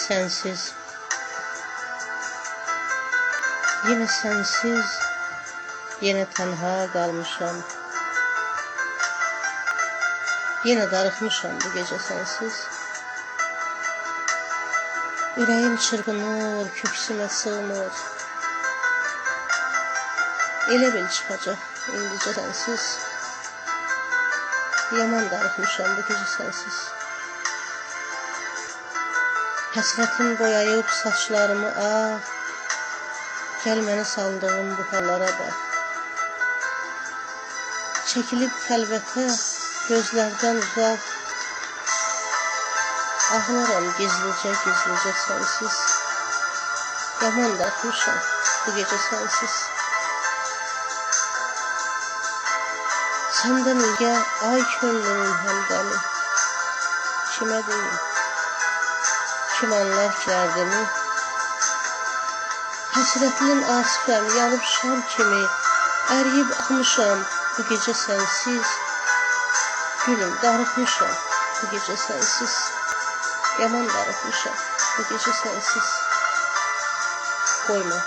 sensiz, yine sensiz, yine tenha kalmışam. Yine darıxmışam bu gece sensiz. Ürəyim çırpınır, köksümə sığmır. Elə bil çıxacaq indicə sensiz. Yaman darıxmışam bu gece sensiz. Həsrətin boyayıb saçlarımı ağ, gəl məni saldığım bu hallara bax. Çəkilib xəlvətə, gözlərdən uzaq, ağlaram gizlicə sensiz. Yaman darıxmışam bu gece sensiz. Səndən ilgə ay könlümün həmdəmi, kimə deyim, kim anlar ki dərdimi? Həsrətlin asifəm, yanıb şam kimi, əriyib axmışam bu gece sensiz. Gülüm, darıxmışam bu gece sensiz. Yaman darıxmışam bu gece sensiz. Qoyma.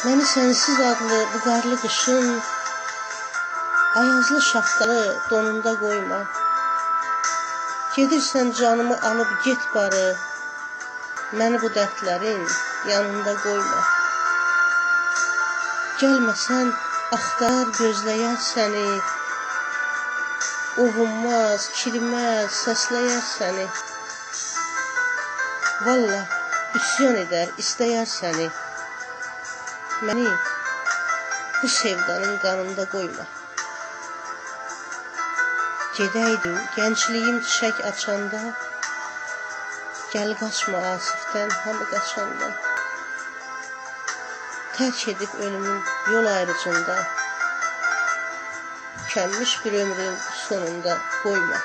Məni sensiz adlı bu qarlı qışın, ayazlı şaxtalı donunda qoyma. Gedirsən canımı alıb get barı, məni bu dərdlərin yanında qoyma. Gəlməsən axtar gözləyər səni, ovunmaz, kilməz, səsləyər səni. Vallah, üsyan edər, istəyər səni. Məni bu sevdanın qanında qoyma. Gedəydim, gəncliyim çiçək açanda, gəl qaçma asifdən, hamı qaçanda. Tərk edib ölümün yol ayrıcında, tükenmiş bir ömrün sonunda qoyma.